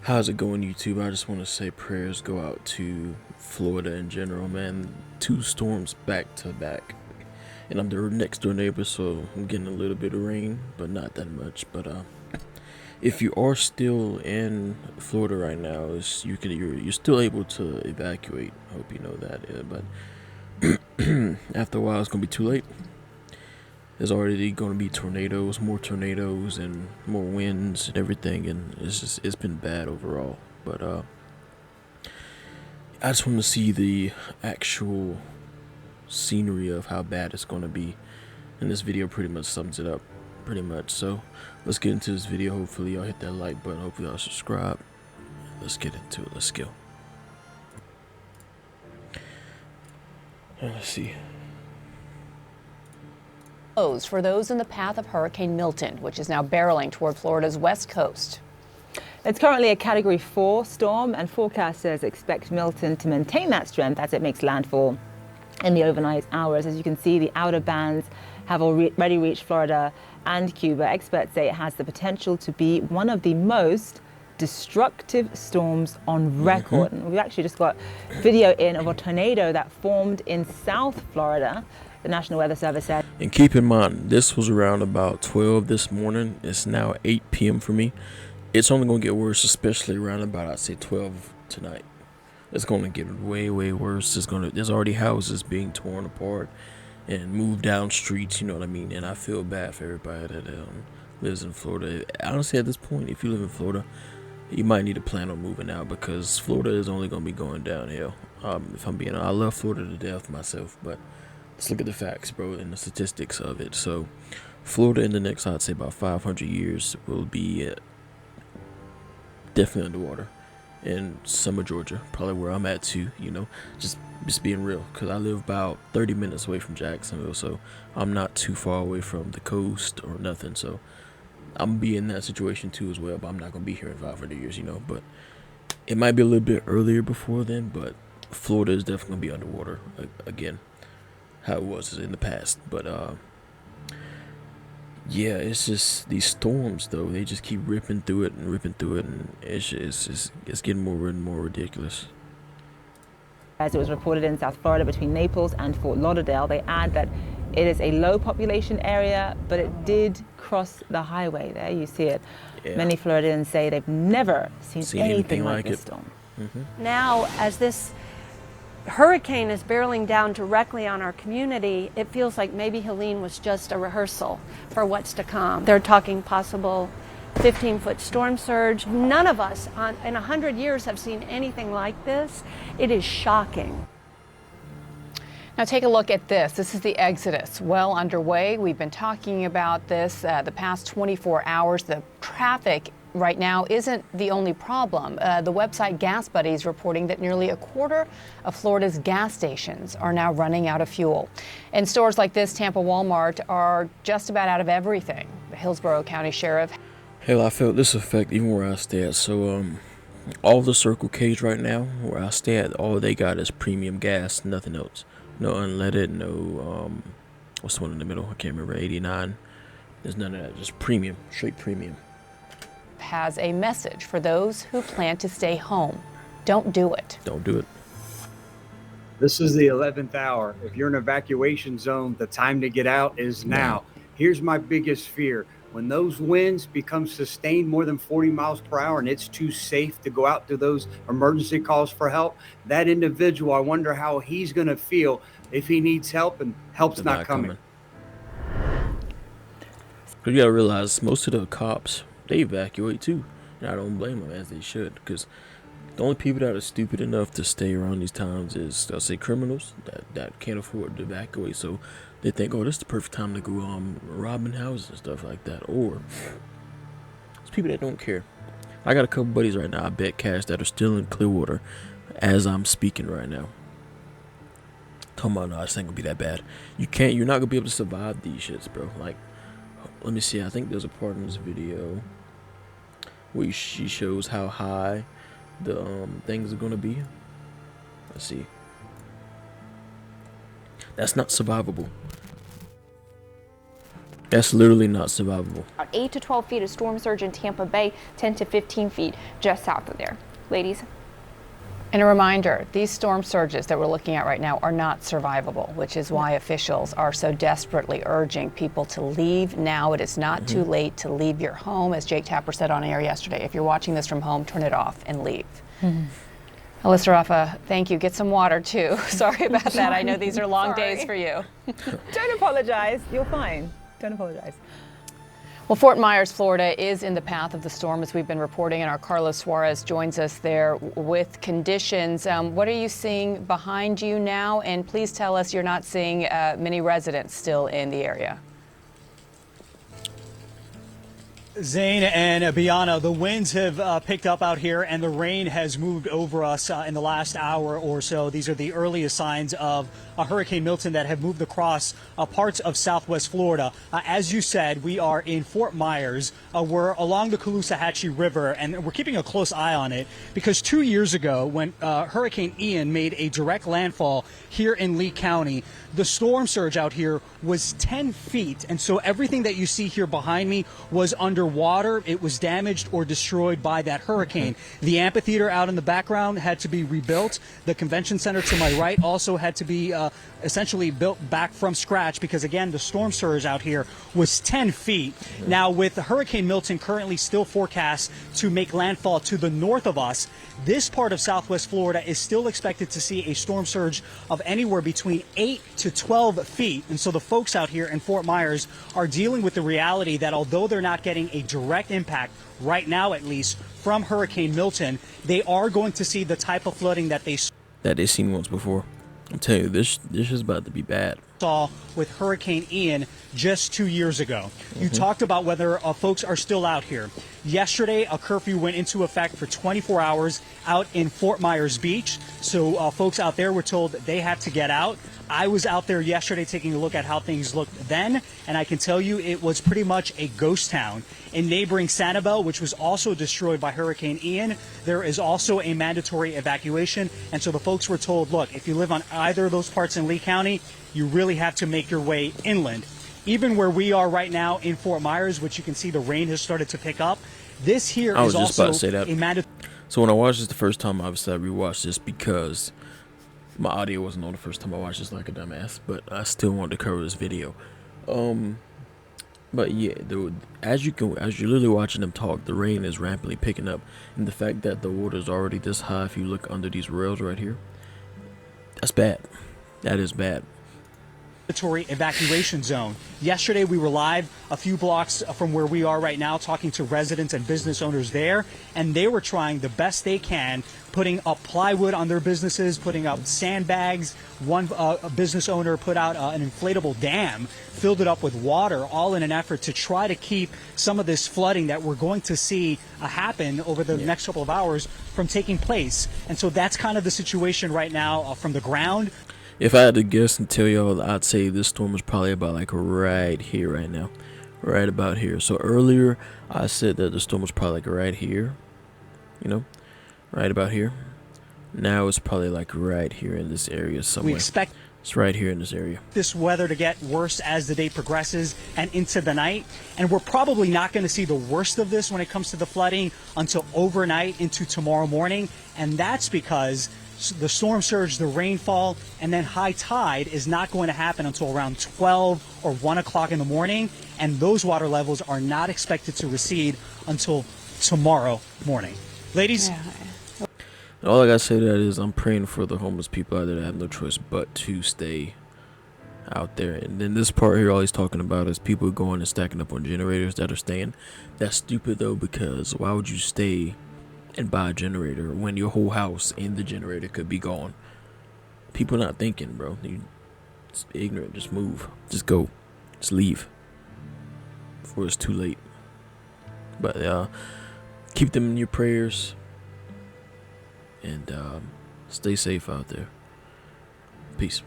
How's it going, YouTube? I just want to say prayers go out to Florida in general, man. Two storms back to back, and I'm their next door neighbor, so I'm getting a little bit of rain, but not that much. But if you are still in Florida right now, you're still able to evacuate. I hope you know that. Yeah, but after a while, it's gonna be too late. There's already going to be more tornadoes, and more winds and everything, and it's been bad overall. But I just want to see the actual scenery of how bad it's going to be, and this video pretty much sums it up, pretty much. So let's get into this video. Hopefully y'all hit that like button. Hopefully y'all subscribe. Let's get into it. Let's go. Let's see. For those in the path of Hurricane Milton, which is now barreling toward Florida's west coast. It's currently a Category 4 storm, and forecasters expect Milton to maintain that strength as it makes landfall in the overnight hours. As you can see, the outer bands have already reached Florida and Cuba. Experts say it has the potential to be one of the most destructive storms on record. And we've actually just got video in of a tornado that formed in South Florida. The National Weather Service said. And keep in mind, this was around about 12 this morning. It's now 8 p.m. for me. It's only going to get worse, especially around about, I'd say, 12 tonight. It's going to get way, way worse. There's already houses being torn apart and moved down streets, you know what I mean? And I feel bad for everybody that lives in Florida. Honestly, at this point, if you live in Florida, you might need to plan on moving out, because Florida is only going to be going downhill. If I'm being honest, I love Florida to death myself, but let's look at the facts, bro, and the statistics of it. So Florida in the next, I'd say, about 500 years will be definitely underwater. And some of Georgia, probably where I'm at too, you know, just being real, because I live about 30 minutes away from Jacksonville, so I'm not too far away from the coast or nothing. So I'm be in that situation too as well, but I'm not going to be here in 500 years, you know. But it might be a little bit earlier before then, but Florida is definitely going to be underwater again, how it was in the past. But yeah, it's just these storms, though, they just keep ripping through it, and it's getting more and more ridiculous. As it was reported in South Florida between Naples and Fort Lauderdale, they add that it is a low population area, but it did cross the highway. There you see it. Yeah. Many Floridians say they've never seen anything like this storm. Now, as this hurricane is barreling down directly on our community, it feels like maybe Helene was just a rehearsal for what's to come. They're talking possible 15-foot storm surge. None of us in 100 years have seen anything like this. It is shocking. Now take a look at this. This is the exodus well underway. We've been talking about this the past 24 hours. The traffic right now isn't the only problem. The website Gas Buddies reporting that nearly a quarter of Florida's gas stations are now running out of fuel. And stores like this Tampa Walmart are just about out of everything. The Hillsborough County Sheriff. Hell, I felt this effect even where I stay at. So all the Circle K's right now where I stay at, all they got is premium gas, nothing else. No unleaded, no what's the one in the middle? I can't remember. 89. There's none of that. Just premium, straight premium. Has a message for those who plan to stay home. Don't do it. Don't do it. This is the 11th hour. If you're in an evacuation zone, the time to get out is now. Here's my biggest fear. When those winds become sustained more than 40 miles per hour and it's too safe to go out to those emergency calls for help, that individual, I wonder how he's going to feel if he needs help and help's not coming. But you got to realize most of the cops, they evacuate too. And I don't blame them, as they should, because the only people that are stupid enough to stay around these times is, I'll say, criminals that can't afford to evacuate. So they think, oh, this is the perfect time to go robbing houses and stuff like that. Or it's people that don't care. I got a couple buddies right now, I bet cash, that are still in Clearwater as I'm speaking right now. Talking about, no, this ain't gonna be that bad. You're not gonna be able to survive these shits, bro. Like, let me see, I think there's a part in this video where she shows how high the things are gonna be. Let's see. That's not survivable. That's literally not survivable. About 8 to 12 feet of storm surge in Tampa Bay, 10 to 15 feet just south of there. Ladies. And a reminder, these storm surges that we're looking at right now are not survivable, which is why officials are so desperately urging people to leave now. It is not too late to leave your home. As Jake Tapper said on air yesterday, if you're watching this from home, turn it off and leave. Alyssa Rafa, thank you. Get some water too. Sorry about that. I know these are long days for you. Don't apologize. You're fine. Don't apologize. Well, Fort Myers, Florida is in the path of the storm, as we've been reporting, and our Carlos Suarez joins us there with conditions. What are you seeing behind you now? And please tell us you're not seeing many residents still in the area. Zane and Biana, the winds have picked up out here and the rain has moved over us in the last hour or so. These are the earliest signs of Hurricane Milton that have moved across parts of southwest Florida. As you said, we are in Fort Myers. We're along the Caloosahatchee River, and we're keeping a close eye on it because 2 years ago, when Hurricane Ian made a direct landfall here in Lee County, the storm surge out here was 10 feet. And so everything that you see here behind me was underwater. It was damaged or destroyed by that hurricane. The amphitheater out in the background had to be rebuilt. The convention center to my right also had to be essentially built back from scratch because, again, the storm surge out here was 10 feet. Now, with Hurricane Milton currently still forecast to make landfall to the north of us, this part of southwest Florida is still expected to see a storm surge of anywhere between 8 to 12 feet. And so the folks out here in Fort Myers are dealing with the reality that although they're not getting a direct impact right now, at least from Hurricane Milton, they are going to see the type of flooding that they've seen once before. I'm telling you, this is about to be bad. Saw with Hurricane Ian just 2 years ago. You talked about whether folks are still out here. Yesterday, a curfew went into effect for 24 hours out in Fort Myers Beach. So folks out there were told that they had to get out. I was out there yesterday taking a look at how things looked then, and I can tell you it was pretty much a ghost town. In neighboring Sanibel, which was also destroyed by Hurricane Ian, there is also a mandatory evacuation. And so the folks were told, look, if you live on either of those parts in Lee County, you really have to make your way inland. Even where we are right now in Fort Myers, which you can see the rain has started to pick up, this here is also a mandatory. So when I watched this the first time, obviously I rewatched this because my audio wasn't on the first time I watched this like a dumbass, but I still wanted to cover this video. But yeah, as you're literally watching them talk, the rain is rapidly picking up, and the fact that the water is already this high, if you look under these rails right here, that's bad. That is bad. Mandatory evacuation zone. Yesterday we were live a few blocks from where we are right now talking to residents and business owners there, and they were trying the best they can, putting up plywood on their businesses, putting up sandbags. One business owner put out an inflatable dam, filled it up with water, all in an effort to try to keep some of this flooding that we're going to see happen over the next couple of hours from taking place. And so that's kind of the situation right now from the ground. If I had to guess and tell y'all, I'd say this storm is probably about like right here right now. Right about here. So earlier I said that the storm was probably like right here. You know? Right about here. Now it's probably like right here in this area somewhere. We expect it's right here in this area. This weather to get worse as the day progresses and into the night. And we're probably not going to see the worst of this when it comes to the flooding until overnight into tomorrow morning. And that's because the storm surge, the rainfall, and then high tide is not going to happen until around 12 or 1 o'clock in the morning. And those water levels are not expected to recede until tomorrow morning. Ladies. Yeah. All I gotta say to that is I'm praying for the homeless people out there that have no choice but to stay out there. And then this part here, all he's talking about is people going and stacking up on generators that are staying. That's stupid though, because why would you stay and buy a generator when your whole house and the generator could be gone? People not thinking, bro. It's ignorant. Just move. Just go. Just leave before it's too late. But keep them in your prayers. And stay safe out there. Peace.